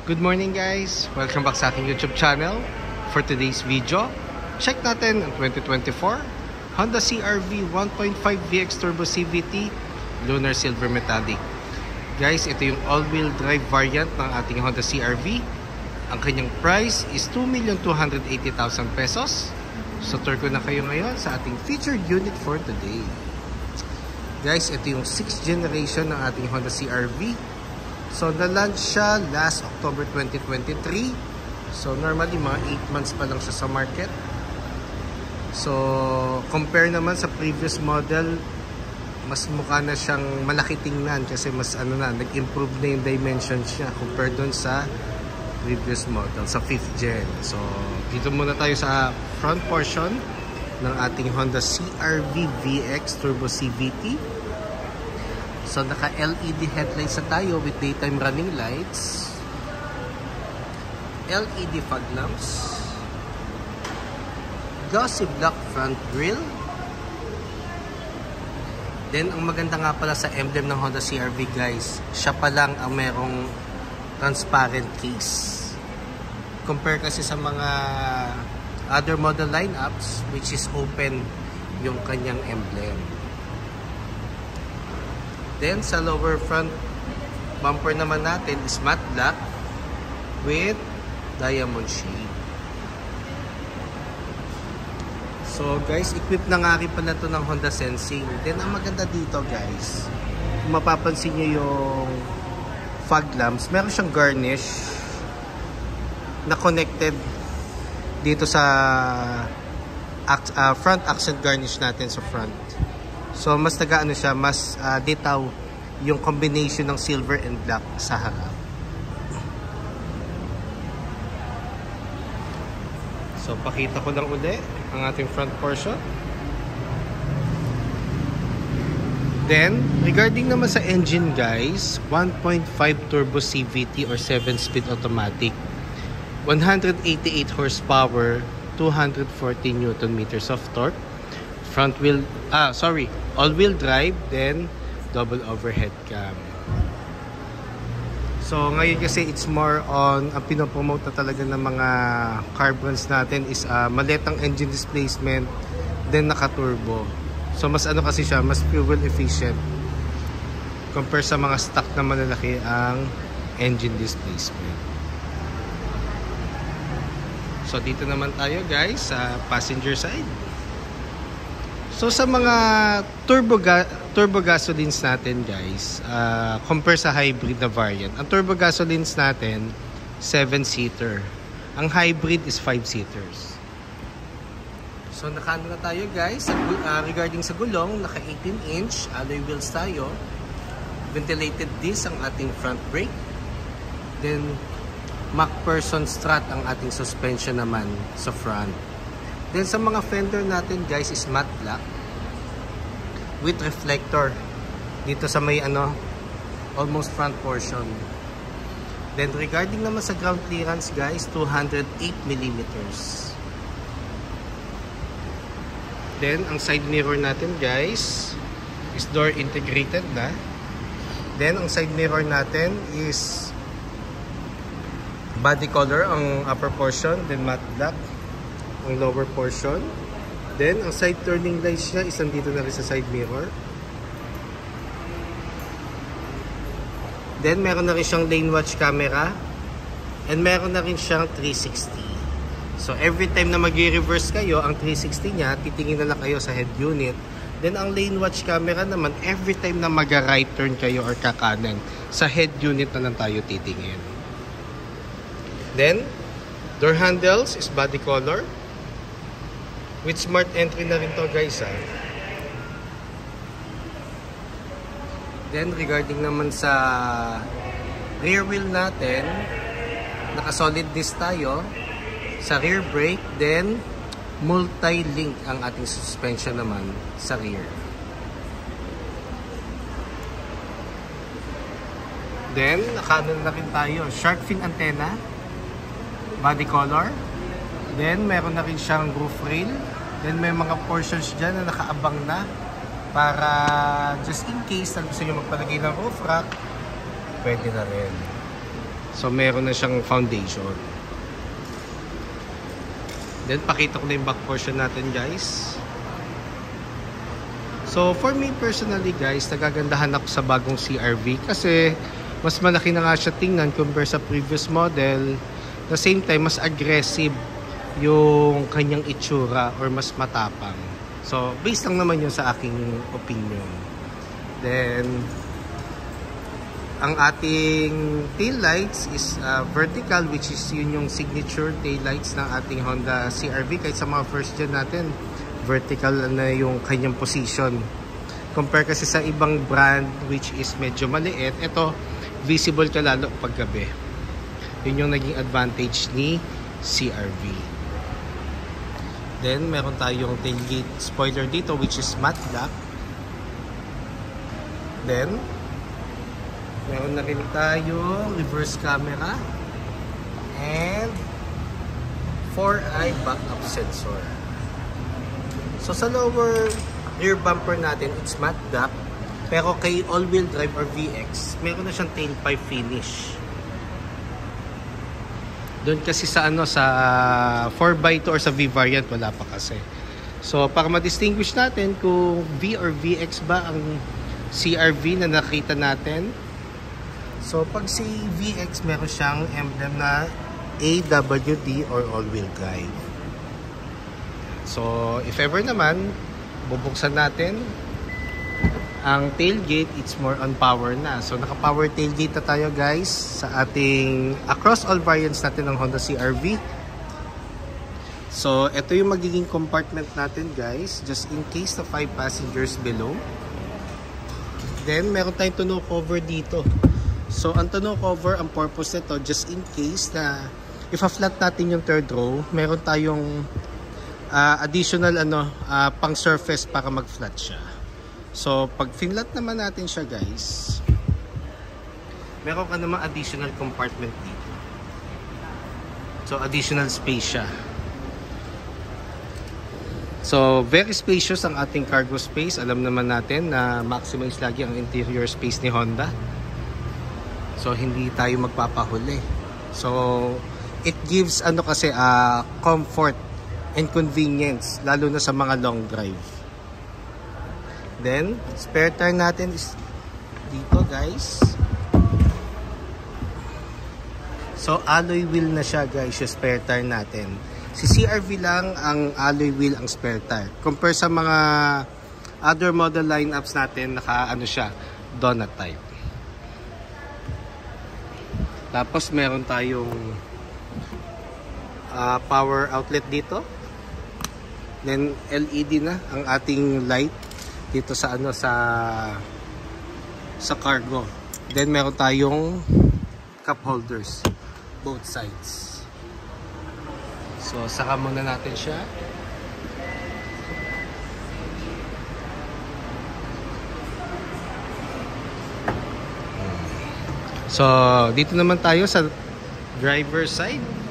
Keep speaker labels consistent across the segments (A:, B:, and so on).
A: Good morning guys! Welcome back sa ating YouTube channel. For today's video, check natin ang 2024 Honda CR-V 1.5 VX Turbo CVT Lunar Silver Metallic. Guys, ito yung all-wheel drive variant ng ating Honda CR-V. Ang kanyang price is 2,280,000 pesos. So tour ko na kayo ngayon sa ating featured unit for today. Guys, ito yung 6th generation ng ating Honda CR-V. So, na-launch siya last October 2023. So, normally, mga 8 months pa lang siya sa market. So, compare naman sa previous model, mas mukha na siyang malaki tingnan kasi mas nag-improve na yung dimensions niya compared dun sa previous model, sa 5th gen. So, dito muna tayo sa front portion ng ating Honda CR-V VX Turbo CVT. So, naka-LED headlights na tayo with daytime running lights. LED fog lamps. Glossy black front grille. Then, ang maganda nga pala sa emblem ng Honda CR-V guys, siya pa lang ang merong transparent case. Compare kasi sa mga other model lineups which is open yung kanyang emblem. Then, sa lower front bumper naman natin is matte black with diamond shade. So, guys, equipped na nga rin pala ito ng Honda Sensing. Then, ang maganda dito, guys, kung mapapansin nyo yung fog lamps, meron siyang garnish na connected dito sa front accent garnish natin sa front. So, mas nagaano siya, mas detaw yung combination ng silver and black sa harap. So, pakita ko lang uli ang ating front portion. Then, regarding naman sa engine guys, 1.5 turbo CVT or 7-speed automatic. 188 horsepower, 240 Newton meters of torque. All-wheel drive, then double overhead cam. So ngayon kasi it's more on, ang pinopromote na talaga ng mga car brands natin is maletang engine displacement, then naka-turbo. So mas kasi siya, mas fuel efficient compare sa mga stock na malalaki ang engine displacement. So dito naman tayo guys sa passenger side. So sa mga turbo gasolines natin guys, compare sa hybrid na variant, ang turbo gasolines natin 7-seater, ang hybrid is 5-seaters. So nakaano na tayo guys, regarding sa gulong, naka 18-inch alloy wheels tayo, ventilated disc ang ating front brake, then MacPherson strut ang ating suspension naman sa front. Then sa mga fender natin guys is matte black with reflector dito sa may almost front portion. Then regarding naman sa ground clearance guys, 208 mm. Then ang side mirror natin guys is door integrated na. Then ang side mirror natin is body color ang upper portion, then matte black ang lower portion. Then, ang side turning lights niya is nandito na rin sa side mirror. Then, meron na rin siyang lane watch camera. And meron na rin siyang 360. So, every time na mag-reverse kayo, ang 360 niya, titingin na lang kayo sa head unit. Then, ang lane watch camera naman, every time na mag-right turn kayo or kakanan, sa head unit na lang tayo titingin. Then, door handles is body color. With smart entry na rin to guys . Then regarding naman sa rear wheel natin, naka solid disc tayo sa rear brake, then multi-link ang ating suspension naman sa rear. Then nakaano na rin tayo, shark fin antenna, body color. Then meron na rin siyang roof rail. Then may mga portions dyan na nakaabang na para just in case na gusto nyo magpalagay ng roof rack, pwede na rin. So meron na siyang foundation. Then pakita ko na yung back portion natin, guys. So for me personally, guys, nagagandahan ako sa bagong CR-V kasi mas malaki na nga siya tingnan compare sa previous model. At the same time, mas aggressive yung kanyang itsura or mas matapang. So based lang naman yun sa aking opinion. Then ang ating tail lights is vertical, which is yun yung signature tail lights ng ating Honda CR-V. Kahit sa mga first gen natin, vertical na yung kanyang position. Compare kasi sa ibang brand which is medyo maliit, ito visible ka lalo pag gabi. Yun yung naging advantage ni CR-V. Then meron tayong tailgate spoiler dito which is matte black. Then meron na rin tayong reverse camera and 4-eye backup sensor. So sa lower rear bumper natin, it's matte black. Pero kay all-wheel drive or VX, meron na siyang tailpipe finish. Doon kasi sa sa 4x2 or sa V variant, wala pa kasi. So para ma-distinguish natin kung V or VX ba ang CR-V na nakita natin. So pag si VX, meron siyang emblem na AWD or all-wheel drive. So if ever naman bubuksan natin ang tailgate, it's more on power na. So naka-power tailgate na tayo, guys, sa ating across all variants natin ng Honda CR-V. So ito yung magiging compartment natin, guys, just in case the 5 passengers below. Then meron tayong tonneau cover dito. So ang tonneau cover, ang purpose nito, just in case na if flat natin yung third row, meron tayong additional pang surface para mag-flat siya. So pag finlat naman natin siya, guys, meron ka naman additional compartment dito. So additional space siya. So very spacious ang ating cargo space. Alam naman natin na maximize lagi ang interior space ni Honda. So hindi tayo magpapahuli. So it gives kasi comfort and convenience, lalo na sa mga long drive. Then, spare tire natin is dito, guys. So, alloy wheel na siya, guys, yung spare tire natin. Si CR-V lang ang alloy wheel ang spare tire. Compare sa mga other model lineups natin, siya, donut type. Tapos, meron tayong power outlet dito. Then LED na ang ating light dito sa sa cargo. Then meron tayong cup holders both sides. So saka muna natin siya. So dito naman tayo sa driver side.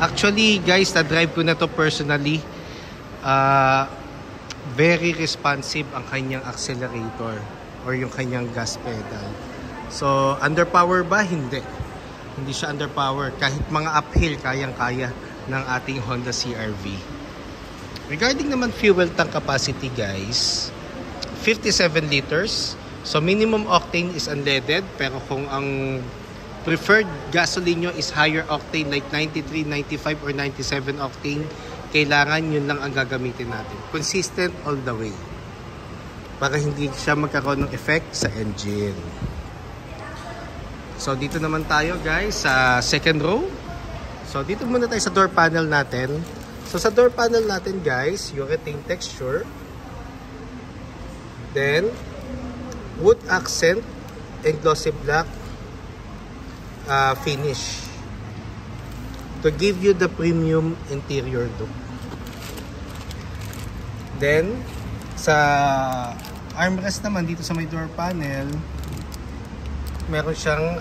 A: Actually, guys, na-drive ko na to personally. Very responsive ang kanyang accelerator or yung kanyang gas pedal. So, underpower ba? Hindi. Hindi siya underpower. Kahit mga uphill, kayang-kaya ng ating Honda CR-V. Regarding naman fuel tank capacity, guys, 57 liters. So, minimum octane is unleaded. Pero kung ang preferred gasoline nyo is higher octane like 93, 95, or 97 octane, kailangan yun lang ang gagamitin natin. Consistent all the way. Para hindi siya magkaroon ng effect sa engine. So dito naman tayo, guys, sa second row. So dito muna tayo sa door panel natin. So sa door panel natin, guys, urethane texture. Then wood accent and glossy black finish to give you the premium interior look. Then sa armrest naman dito sa may door panel, meron siyang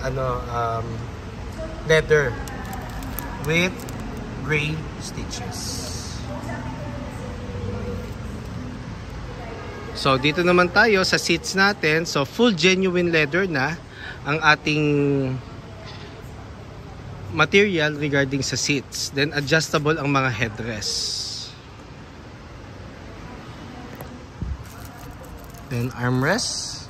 A: leather with gray stitches. So dito naman tayo sa seats natin. So full genuine leather na ang ating material regarding sa seats. Then adjustable ang mga headrests. Then armrests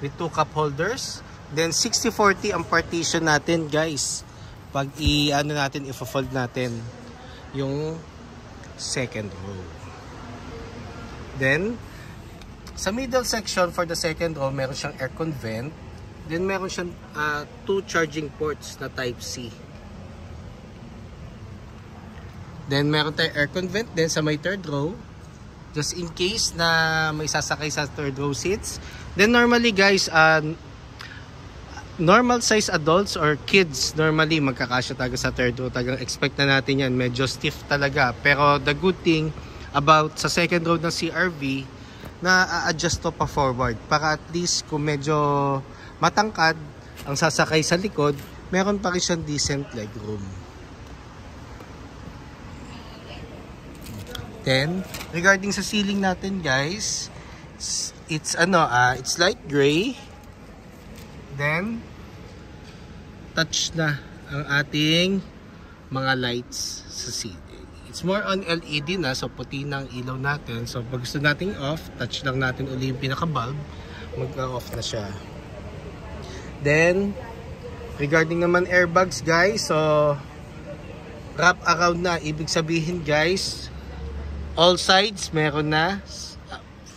A: with 2 cup holders. Then 60-40 ang partition natin, guys. Pag i-fold natin yung second row. Then sa middle section for the second row, meron siyang aircon vent. Then meron siyang 2 charging ports na type C. Then meron tayong aircon vent din sa may third row, just in case na may sasakay sa third row seats. Then normally guys, normal size adults or kids normally magkakasya talaga sa third row. Talagang expect na natin yan, medyo stiff talaga. Pero the good thing about sa second row ng CRV, na adjust to pa forward para at least kung medyo matangkad ang sasakay sa likod, meron pa rin siyang decent legroom. Then regarding sa ceiling natin guys, it's light gray. Then touch na ang ating mga lights sa ceiling. It's more on LED na, so puti na ang ilaw natin. So pag gusto nating off, touch lang natin uli yung pinaka-bulb, mag-off na siya. Then regarding naman airbags guys, so wrap around na, ibig sabihin guys, all sides meron na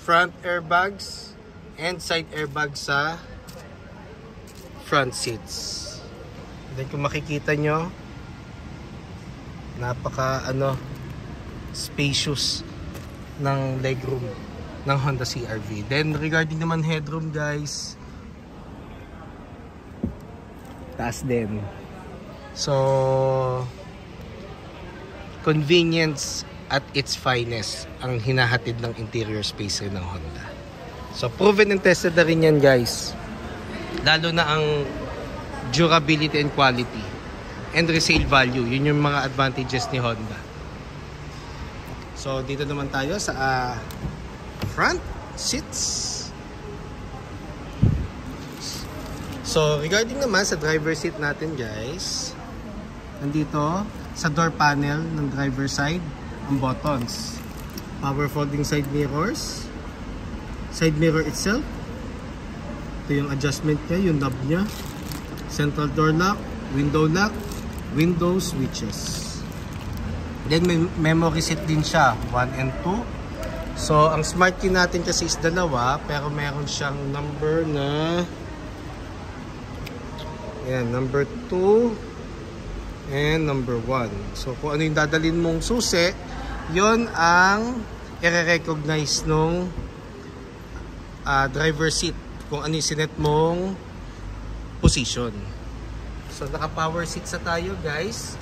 A: front airbags and side airbags sa front seats. Then kung makikita nyo, napaka spacious ng legroom ng Honda CR-V. Then regarding naman headroom guys, taas din. So convenience at its finest ang hinahatid ng interior space rin ng Honda. So proven and tested na rin yan guys, lalo na ang durability and quality and resale value. Yun yung mga advantages ni Honda. So dito naman tayo sa front seats. So regarding naman sa driver seat natin guys, nandito sa door panel ng driver side ang buttons. Power folding side mirrors, side mirror itself, ito yung adjustment niya, yung knob niya, central door lock, window switches. Then may memory seat din siya, 1 and 2. So ang smart key natin kasi is dalawa, pero meron siyang number na number 2 and number 1. So kung ano yung dadalhin mong susi, yon ang i-recognize nung driver seat, kung ano yung sinet mong position. So naka power seat sa tayo guys,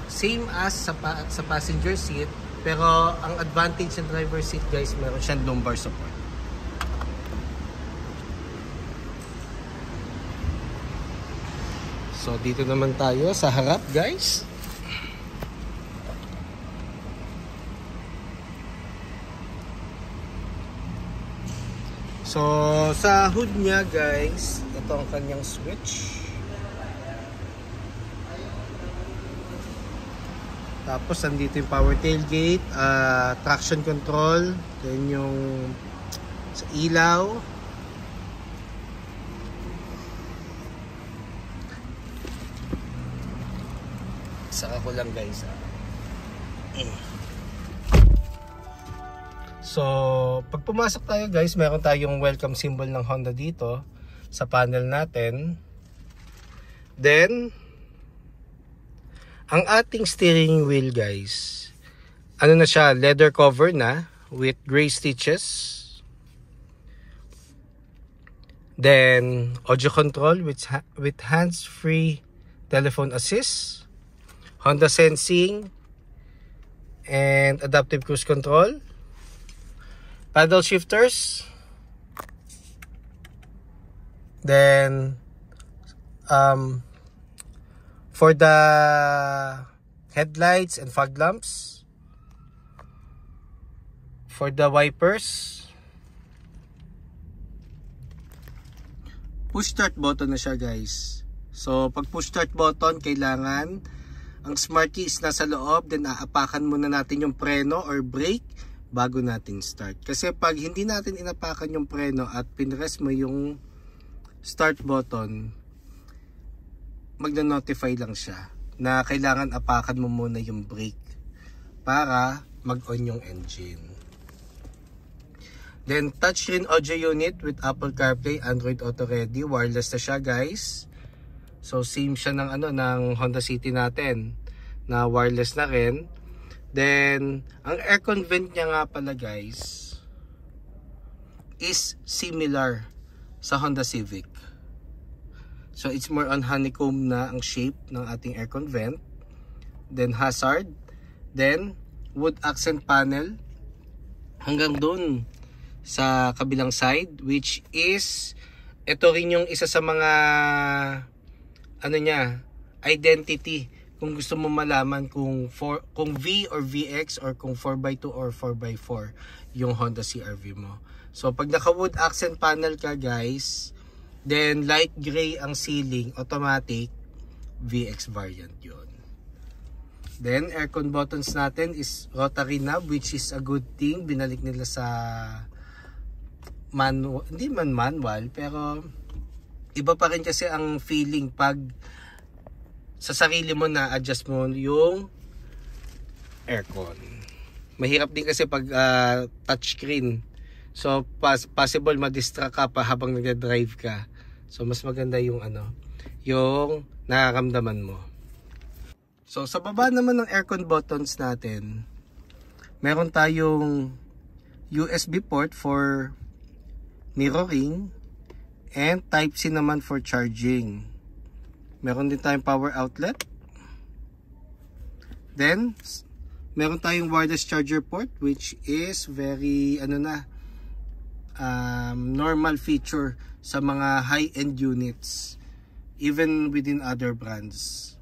A: same as sa passenger seat, pero ang advantage ng driver seat guys, meron siyang lumbar support. So dito naman tayo sa harap guys. So sa hood niya guys, ito ang kanyang switch. Tapos nandito yung power tailgate, traction control, then yung sa ilaw. Saka ko lang guys. So pag pumasok tayo guys, meron tayong welcome symbol ng Honda dito sa panel natin. Then ang ating steering wheel guys, ano na siya, leather cover na with gray stitches. Then audio control with hands-free telephone assist, Honda sensing and adaptive cruise control, paddle shifters, then for the headlights and fog lamps, for the wipers, push start button na siya guys. So pag push start button, kailangan ang smart key is nasa loob, then aapakan muna natin yung preno or brake bago natin start. Kasi pag hindi natin inapakan yung preno at pinress mo yung start button, magna-notify lang siya na kailangan apakan mo muna yung brake para mag-on yung engine. Then touchscreen audio unit with Apple CarPlay, Android Auto Ready, wireless na siya guys. So same siya ng Honda City natin na wireless na rin. Then ang aircon vent niya nga pala guys is similar sa Honda Civic. So it's more on honeycomb na ang shape ng ating aircon vent. Then hazard, then wood accent panel hanggang dun sa kabilang side, which is ito rin yung isa sa mga identity kung gusto mo malaman kung V or VX or kung 4x2 or 4x4 yung Honda CR-V mo. So pag naka wood accent panel ka guys, then light gray ang ceiling, automatic VX variant yon. Then aircon buttons natin is rotary knob, which is a good thing. Binalik nila sa manual, hindi man manual, pero iba pa rin kasi ang feeling pag sa sarili mo na adjust mo yung aircon. Mahirap din kasi pag touchscreen. So possible ma-distract ka pa habang nagde-drive ka. So mas maganda yung yung nararamdaman mo. So sa baba naman ng aircon buttons natin, meron tayong USB port for mirroring and Type-C naman for charging. Meron din tayong power outlet. Then meron tayong wireless charger port, which is very normal feature sa mga high-end units, even within other brands.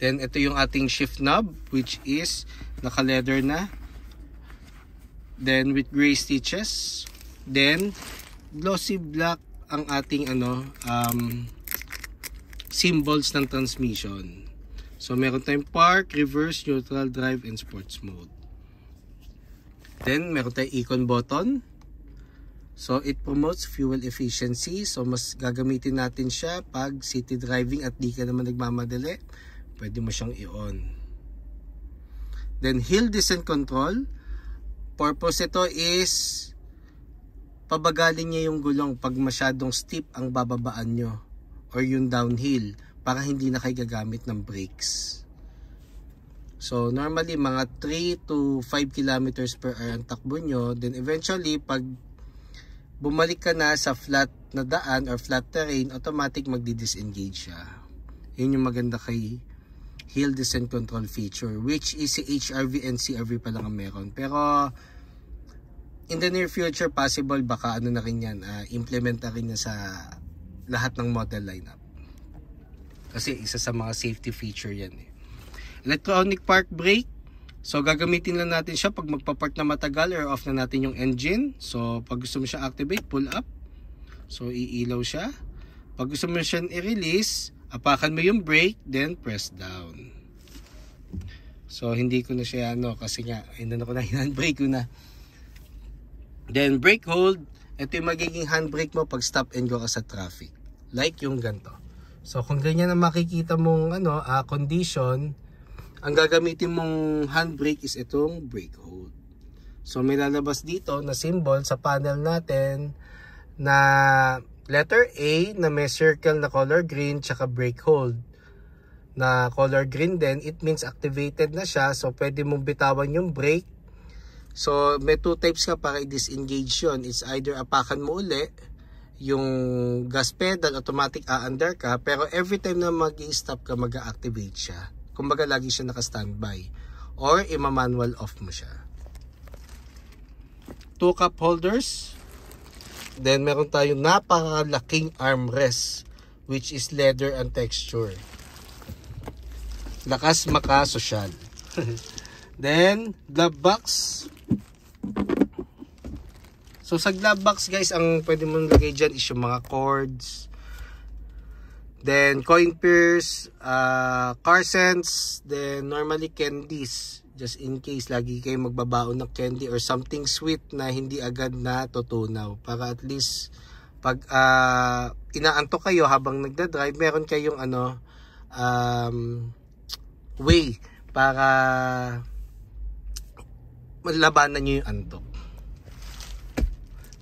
A: Then ito yung ating shift knob, which is naka-leather na. Then with gray stitches. Then glossy black ang ating symbols ng transmission. So meron tayong park, reverse, neutral, drive, and sports mode. Then meron tayong icon button. So it promotes fuel efficiency. So mas gagamitin natin siya pag city driving at di ka naman nagmamadali. Pwede mo siyang i-on. Then hill descent control. Purpose ito is pabagalin niya yung gulong pag masyadong steep ang bababaan nyo or yung downhill para hindi na kayo gagamit ng brakes. So normally mga 3 to 5 kilometers per hour ang takbo nyo. Then eventually pag bumalik ka na sa flat na daan or flat terrain, automatic magdi-disengage siya. Yun yung maganda kay hill descent control feature, which is si HR-V and CR-V pa lang ang meron. Pero in the near future, possible baka na rin yan, implement na rin yan sa lahat ng model lineup. Kasi isa sa mga safety feature yan eh. Electronic park brake. So gagamitin lang natin siya pag magpa-park na matagal or off na natin yung engine. So pag gusto mo siya activate, pull up. So iilaw siya. Pag gusto mo siya i-release, apakan mo yung brake, then press down. So hindi ko na siya kasi nga handbrake ko na. Then brake hold, ito yung magiging handbrake mo pag stop and go ka sa traffic. Like yung ganito. So kung ganyan ang makikita mong condition, ang gagamitin mong handbrake is itong brake hold. So may lalabas dito na symbol sa panel natin na letter A na may circle na color green tsaka brake hold na color green din. It means activated na siya, so pwede mong bitawan yung brake. So may two types ka para i-disengage yun. It's either apakan mo uli yung gas pedal, automatic a-under ka, pero every time na mag-i-stop ka, mag-a-activate siya. Kumbaga lagi siya naka-standby, or ima-manual off mo siya. 2 cup holders. Then meron tayong napakalaking armrest, which is leather and texture. Lakas maka-sosyal. Then glove box. So So sa glove box guys, ang pwede mong lagay dyan is yung mga cords, then coin purse, car cents, then normally candies. Just in case lagi kayo magbabaon ng candy or something sweet na hindi agad na tutunaw. Para at least pag inaantok kayo habang nagda-drive, meron kayong way para malabanan nyo yung antok.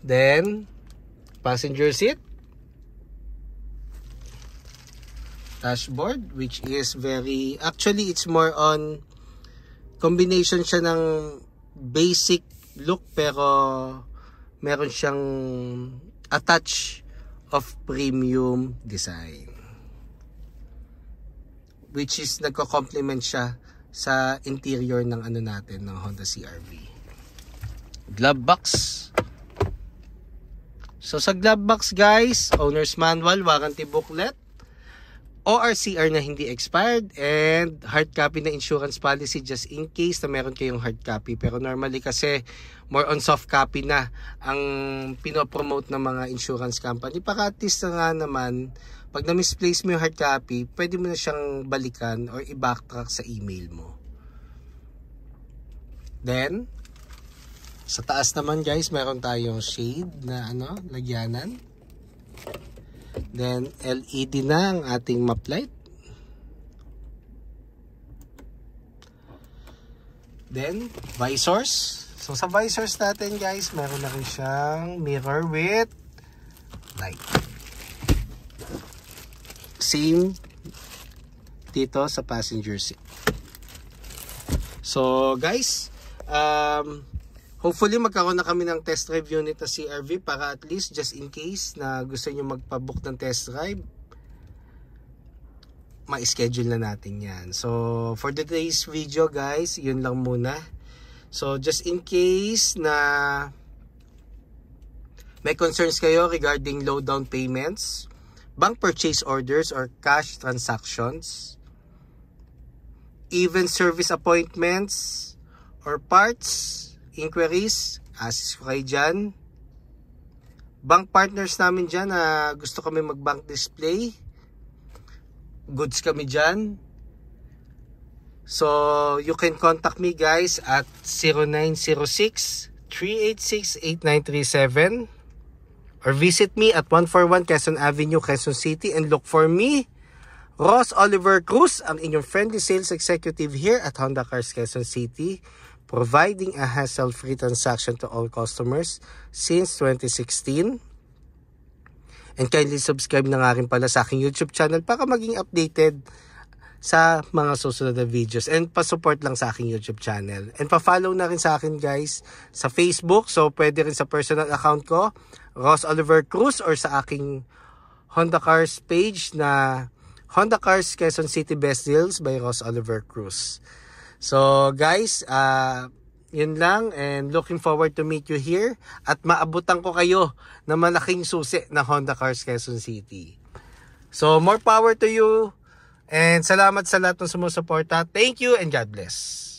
A: Then passenger seat, dashboard, which is actually it's more on combination siya ng basic look pero meron siyang a touch of premium design, which is nagko-complement siya sa interior ng natin ng Honda CR-V. Glove box. So sa glove box guys, owner's manual, warranty booklet, ORCR na hindi expired, and hard copy na insurance policy just in case na meron kayong hard copy. Pero normally kasi more on soft copy na ang pinopromote ng mga insurance company. Para at least nga naman, pag na-misplace mo yung hard copy, pwede mo na siyang balikan or i-backtrack sa email mo. Then sa taas naman guys, meron tayong shade na lagyanan. Then LED na ang ating map light. Then visors. So sa visors natin guys, meron na rin siyang mirror with light. Same dito sa passenger seat. So guys, hopefully magkaroon na kami ng test drive unit na CR-V para at least just in case na gusto nyo magpabook ng test drive, ma-schedule na natin yan. So for today's video guys, yun lang muna. So just in case na may concerns kayo regarding low down payments, bank purchase orders or cash transactions, even service appointments or parts inquiries, assist ko kayo dyan. Bank partners namin dyan na gusto kami mag-bank display, goods kami dyan. So you can contact me guys at 0906-386-8937 or visit me at 141 Quezon Avenue, Quezon City, and look for me, Ross Oliver Cruz, ang inyong friendly sales executive here at Honda Cars Quezon City, providing a hassle-free transaction to all customers since 2016. And kindly subscribe na nga rin pala sa aking YouTube channel para maging updated sa mga susunod na videos. And pa-support lang sa aking YouTube channel. And pa-follow na rin sa akin guys sa Facebook. So pwede rin sa personal account ko, Ross Oliver Cruz, or sa aking Honda Cars page na Honda Cars Quezon City Best Deals by Ross Oliver Cruz. So guys, yun lang, and looking forward to meet you here at maabutan ko kayo na malaking susi na Honda Cars Quezon City. So more power to you, and salamat sa lahat ng sumusuporta. Thank you and God bless.